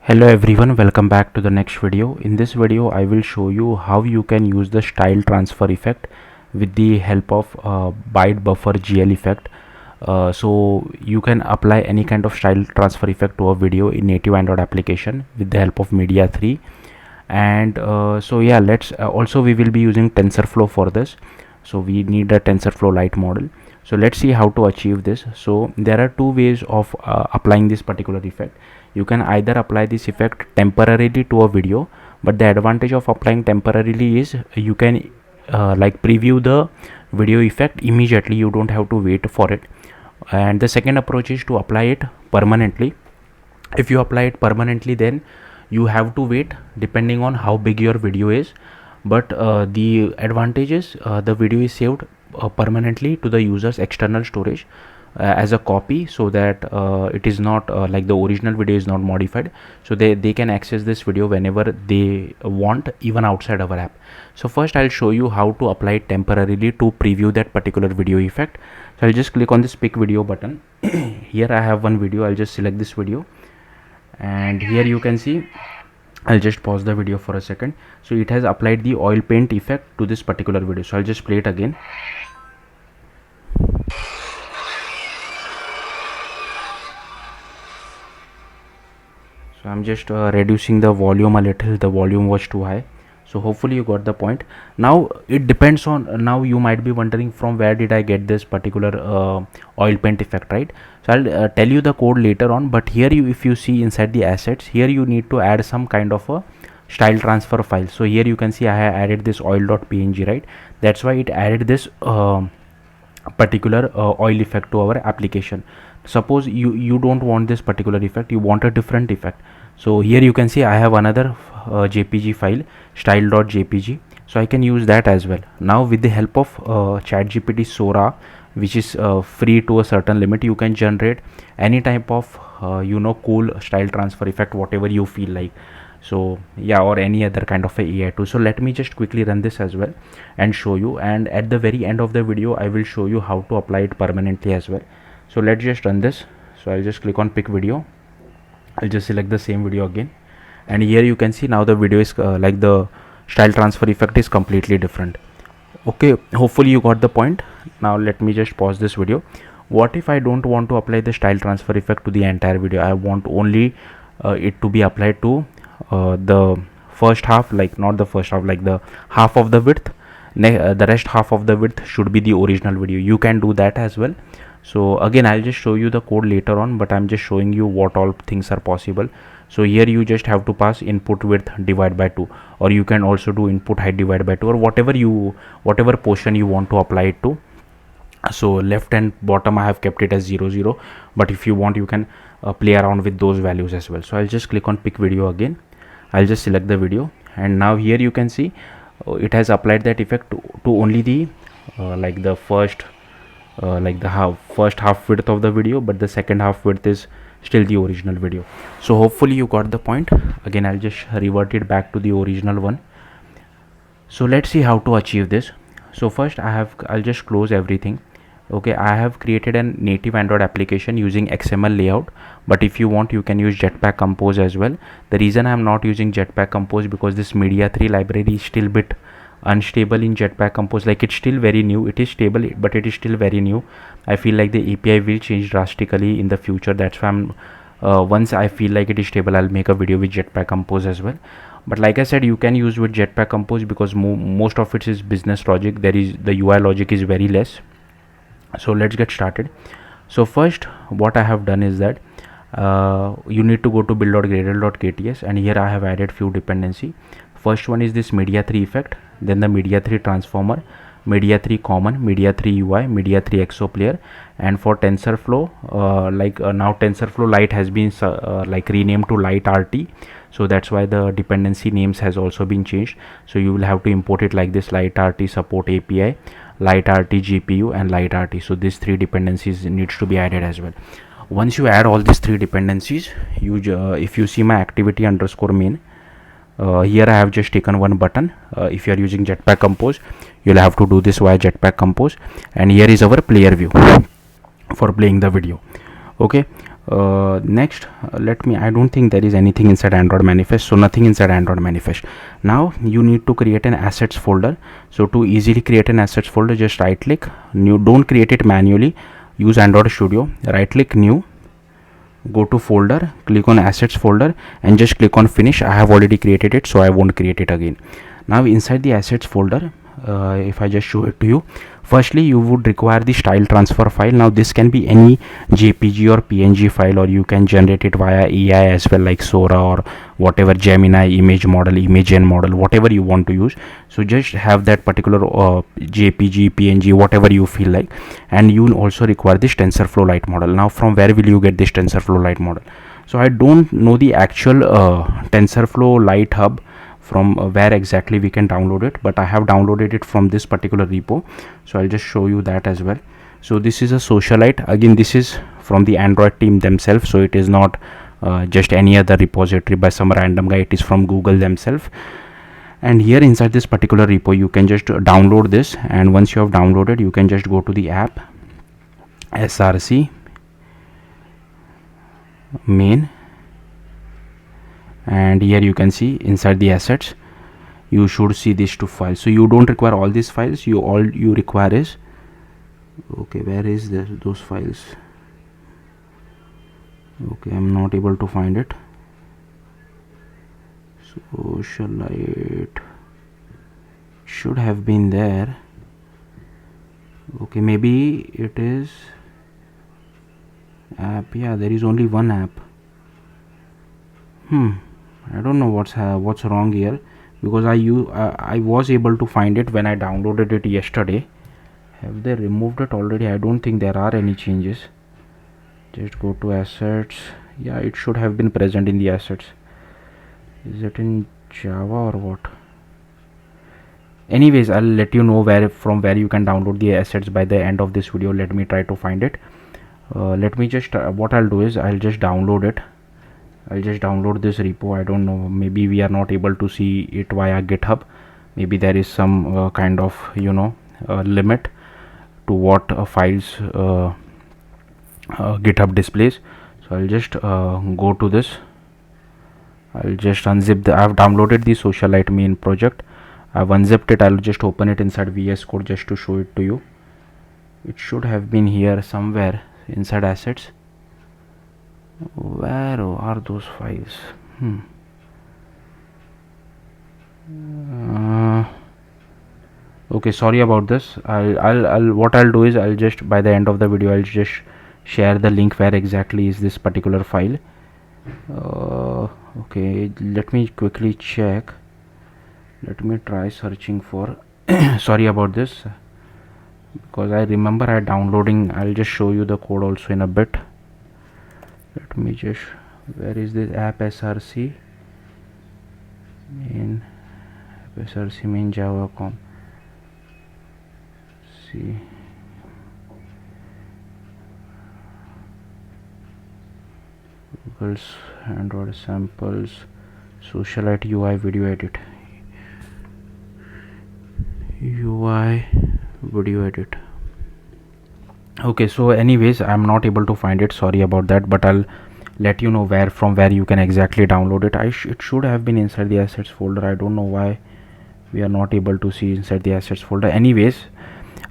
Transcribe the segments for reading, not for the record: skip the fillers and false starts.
Hello everyone, welcome back to the next video. In this video I will show you how you can use the style transfer effect with the help of byte buffer GL effect. So you can apply any kind of style transfer effect to a video in native Android application with the help of Media3. And so yeah, let's also we will be using TensorFlow for this. So we need a TensorFlow Lite model. So let's see how to achieve this. So there are two ways of applying this particular effect. You can either apply this effect temporarily to a video, but the advantage of applying temporarily is you can like preview the video effect immediately. You don't have to wait for it. And the second approach is to apply it permanently. If you apply it permanently, then you have to wait depending on how big your video is, but the advantage is the video is saved permanently to the user's external storage as a copy, so that it is not like the original video is not modified, so they can access this video whenever they want, even outside our app. So first I'll show you how to apply it temporarily to preview that particular video effect. So I'll just click on this pick video button. Here I have one video. I'll just select this video, and here you can see, I'll just pause the video for a second. So it has applied the oil paint effect to this particular video. So I'll just play it again. So I'm just reducing the volume a little. The volume was too high. So hopefully you got the point. Now it depends on, now you might be wondering from where did I get this particular oil paint effect, right? So I'll tell you the code later on, but here if you see inside the assets, here you need to add some kind of a style transfer file. So here you can see I have added this oil.png, right? That's why it added this particular oil effect to our application. Suppose you don't want this particular effect, you want a different effect. So here you can see I have another jpg file, style.jpg, so I can use that as well. Now with the help of ChatGPT Sora, which is free to a certain limit, you can generate any type of cool style transfer effect, whatever you feel like. So yeah, or any other kind of a AI tool. So let me just quickly run this as well and show you, and at the very end of the video I will show you how to apply it permanently as well. So let's just run this. So I'll just click on pick video. I'll just select the same video again, and here you can see now the video is like the style transfer effect is completely different. Okay, hopefully you got the point. Now let me just pause this video. What if I don't want to apply the style transfer effect to the entire video? I want only it to be applied to the first half, like not the first half, like the half of the width. The rest half of the width should be the original video. You can do that as well. So again, I'll just show you the code later on, but I'm just showing you what all things are possible. So here you just have to pass input width divide by 2, or you can also do input height divide by 2, or whatever portion you want to apply it to. So left and bottom I have kept it as 0 0, but if you want you can play around with those values as well. So I'll just click on pick video again. I'll just select the video, and now here you can see it has applied that effect to only the like the first first half width of the video, but the second half width is still the original video. So hopefully you got the point. Again, I'll just revert it back to the original one. So let's see how to achieve this. So first I'll just close everything. Okay, I have created a native Android application using XML layout, but if you want you can use Jetpack Compose as well. The reason I am not using Jetpack Compose because this Media3 library is still a bit unstable in Jetpack Compose. Like it's still very new. It is stable, but it is still very new. I feel like the API will change drastically in the future. That's why I'm once I feel like it is stable, I'll make a video with Jetpack Compose as well. But like I said, you can use with Jetpack Compose because most of it is business logic. There is the UI logic is very less. So let's get started. So first what I have done is that you need to go to build.gradle.kts, and here I have added few dependency. First one is this Media3 effect, then the Media3 transformer, Media3 common, Media3 UI, Media3 exo player, and for TensorFlow now TensorFlow Lite has been like renamed to LiteRT, so that's why the dependency names has also been changed. So you will have to import it like this: LiteRT support API, LiteRT GPU, and LiteRT. So these three dependencies needs to be added as well. Once you add all these three dependencies, you if you see my activity underscore main, here I have just taken one button. If you are using Jetpack Compose, you'll have to do this via Jetpack Compose, and here is our player view for playing the video. Okay, Next, let me, I don't think there is anything inside Android manifest, so nothing inside Android manifest. Now you need to create an assets folder. So to easily create an assets folder, just right click new, don't create it manually, use Android Studio, right click new, go to folder, click on assets folder and just click on finish. I have already created it, so I won't create it again. Now inside the assets folder, if I just show it to you, firstly you would require the style transfer file. Now this can be any JPG or PNG file, or you can generate it via AI as well, like Sora or whatever, Gemini image model, Imagen model, whatever you want to use. So just have that particular JPG, PNG, whatever you feel like. And you also require this TensorFlow Lite model. Now from where will you get this TensorFlow Lite model? So I don't know the actual TensorFlow Lite hub from where exactly we can download it, but I have downloaded it from this particular repo, so I'll just show you that as well. So this is a Socialite. Again, this is from the Android team themselves, so it is not just any other repository by some random guy, it is from Google themselves. And here inside this particular repo you can just download this, and once you have downloaded, you can just go to the app, src main, and here you can see inside the assets you should see these two files. So you don't require all these files, all you require is, okay, where is those files? Okay, I'm not able to find it. Socialite should have been there. Okay, maybe it is app. Yeah, there is only one app. I don't know what's wrong here, because I was able to find it when I downloaded it yesterday. Have they removed it already? I don't think there are any changes. Just go to assets. Yeah, it should have been present in the assets. Is it in Java or what? Anyways, I'll let you know from where you can download the assets by the end of this video. Let me try to find it. Let me just what I'll do is I'll just download it. I'll just download this repo. I don't know, maybe we are not able to see it via GitHub. Maybe there is some kind of limit to what files GitHub displays. So I'll just go to this. I'll just unzip I've downloaded the Socialite main project. I've unzipped it. I'll just open it inside VS Code just to show it to you. It should have been here somewhere inside assets. Where are those files? Okay, sorry about this. What I'll do is I'll just, by the end of the video, I'll just share the link where exactly is this particular file. Okay, let me quickly check. Let me try searching for sorry about this, because I remember I downloading. I'll just show you the code also in a bit. Let me just, where is this app src main java.com. See, Google's Android samples, Socialite UI video edit, Okay, so anyways, I'm not able to find it, sorry about that, but I'll let you know from where you can exactly download it. It should have been inside the assets folder. I don't know why we are not able to see inside the assets folder. Anyways,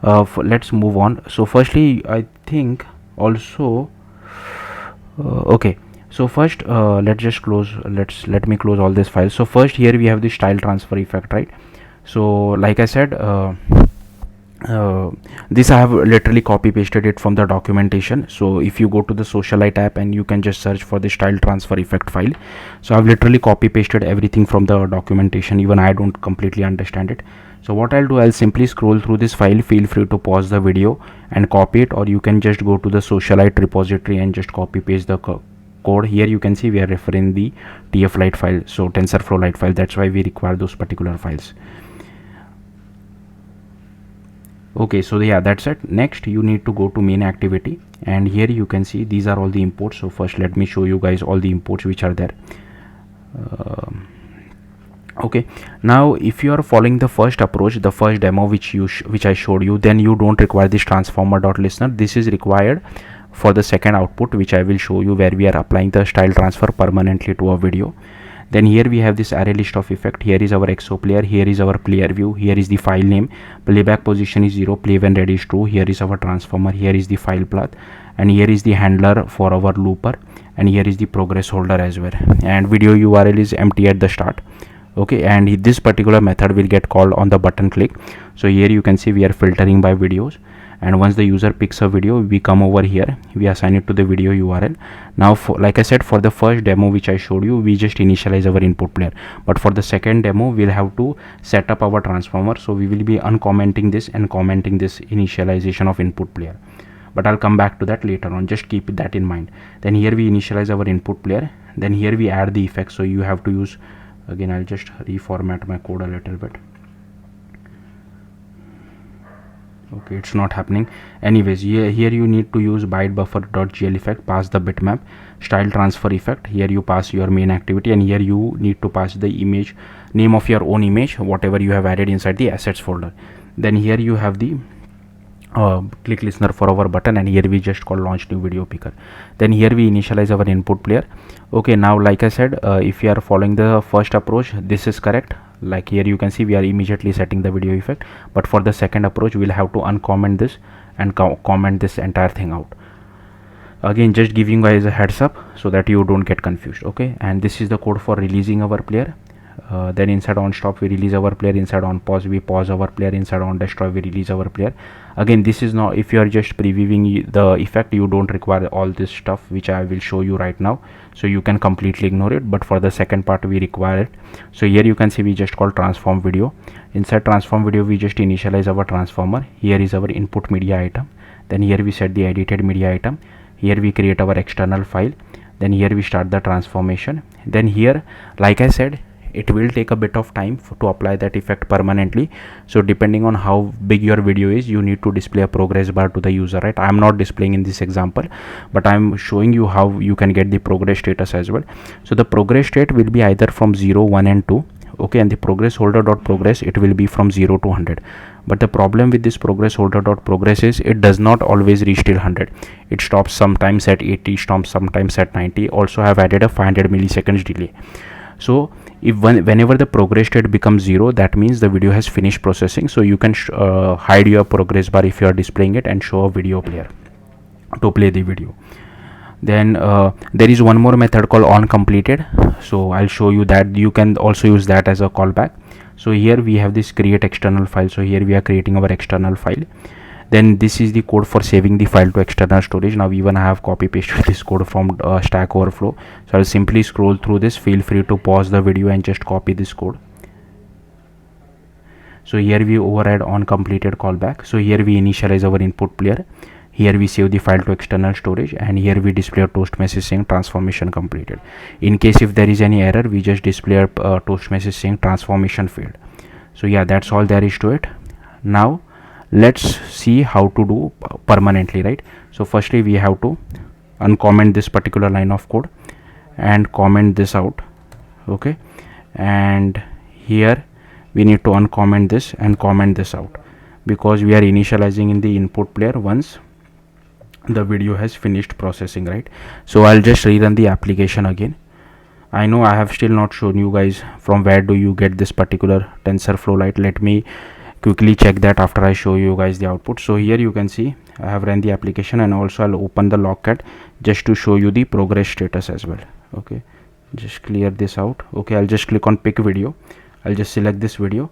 let's move on. So firstly, I think also okay, so first let me close all these files. So first, here we have the style transfer effect, right? So like I said, this I have literally copy pasted it from the documentation. So if you go to the Socialite app and you can just search for the style transfer effect file. So I've literally copy pasted everything from the documentation. Even I don't completely understand it. So what I'll do, I'll simply scroll through this file. Feel free to pause the video and copy it, or you can just go to the Socialite repository and just copy paste the code. Here you can see we are referring the TF Lite file, so TensorFlow Lite file. That's why we require those particular files. Okay, so yeah, that's it. Next, you need to go to main activity, and here you can see these are all the imports. So first, let me show you guys all the imports which are there. Okay, now if you are following the first approach, the first demo which I showed you, then you don't require this transformer.listener. This is required for the second output, which I will show you, where we are applying the style transfer permanently to a video. Then here we have this array list of effect. Here is our XO player, here is our player view, here is the file name, playback position is 0, play when ready is true, here is our transformer, here is the file path, and here is the handler for our looper, and here is the progress holder as well, and video URL is empty at the start. Okay, and this particular method will get called on the button click. So here you can see we are filtering by videos, and once the user picks a video, we come over here, we assign it to the video URL. Now like I said, for the first demo which I showed you, we just initialize our input player, but for the second demo we'll have to set up our transformer. So we will be uncommenting this and commenting this initialization of input player, but I'll come back to that later on, just keep that in mind. Then here we initialize our input player, then here we add the effects. So you have to use, again I'll just reformat my code a little bit. Okay, it's not happening. Anyways, here you need to use bytebuffer.gl effect, pass the bitmap, style transfer effect, here you pass your main activity, and here you need to pass the image, name of your own image, whatever you have added inside the assets folder. Then here you have the click listener for our button, and here we just call launch new video picker. Then here we initialize our input player. Okay, now like I said, if you are following the first approach, this is correct. Like here you can see we are immediately setting the video effect, but for the second approach we'll have to uncomment this and comment this entire thing out. Again, just giving you guys a heads up so that you don't get confused. Okay, and this is the code for releasing our player. Then inside on stop we release our player, inside on pause we pause our player, inside on destroy we release our player. Again, this is not, if you are just previewing the effect, you don't require all this stuff which I will show you right now, so you can completely ignore it, but for the second part we require it. So here you can see we just call transform video. Inside transform video we just initialize our transformer. Here is our input media item, then here we set the edited media item, here we create our external file, then here we start the transformation. Then here, like I said, it will take a bit of time to apply that effect permanently. So depending on how big your video is, you need to display a progress bar to the user, right? I am not displaying in this example, but I am showing you how you can get the progress status as well. So the progress state will be either from 0, 1 and 2. Okay, and the progress holder dot progress, it will be from 0 to 100. But the problem with this progress holder dot progress is it does not always reach till 100. It stops sometimes at 80, stops sometimes at 90. Also have added a 500 milliseconds delay. So if whenever the progress state becomes 0, that means the video has finished processing. So you can hide your progress bar if you are displaying it and show a video player to play the video. Then there is one more method called onCompleted. So I'll show you that. You can also use that as a callback. So here we have this create external file. So here we are creating our external file. Then this is the code for saving the file to external storage. Now even I have copy pasted this code from Stack Overflow. So I'll simply scroll through this. Feel free to pause the video and just copy this code. So here we override onCompleted callback. So here we initialize our input player. Here we save the file to external storage, and here we display a toast message saying transformation completed. In case if there is any error, we just display a toast message saying transformation failed. So yeah, that's all there is to it. Now let's see how to do permanently, right? So firstly we have to uncomment this particular line of code and comment this out. Okay, and here we need to uncomment this and comment this out, because we are initializing in the input player once the video has finished processing, right? So I'll just rerun the application again. I know I have still not shown you guys from where do you get this particular TensorFlow Lite. Let me quickly check that after I show you guys the output. So here you can see I have run the application, and also I'll open the logcat just to show you the progress status as well. Okay, just clear this out. Okay, I'll just click on pick video. I'll just select this video,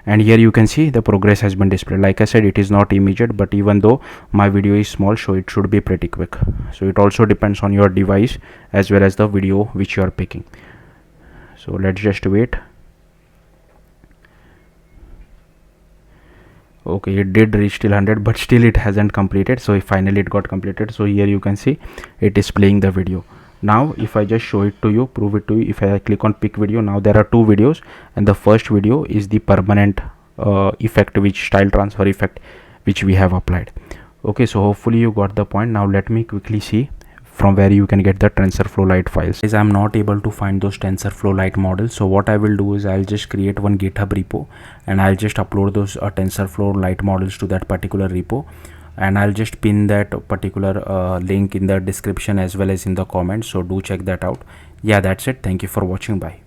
and here you can see the progress has been displayed. Like I said, it is not immediate, but even though my video is small, so it should be pretty quick. So it also depends on your device as well as the video which you are picking. So let's just wait. Okay, it did reach till 100, but still it hasn't completed. So finally it got completed. So here you can see it is playing the video. Now if I just show it to you, prove it to you, if I click on pick video, now there are two videos, and the first video is the permanent effect, which style transfer effect which we have applied. Okay, so hopefully you got the point. Now let me quickly see from where you can get the TensorFlow Lite files. As I'm not able to find those TensorFlow Lite models, so what I will do is I'll just create one GitHub repo, and I'll just upload those TensorFlow Lite models to that particular repo. and I'll just pin that particular link in the description as well as in the comments, so do check that out. Yeah, that's it. Thank you for watching. Bye.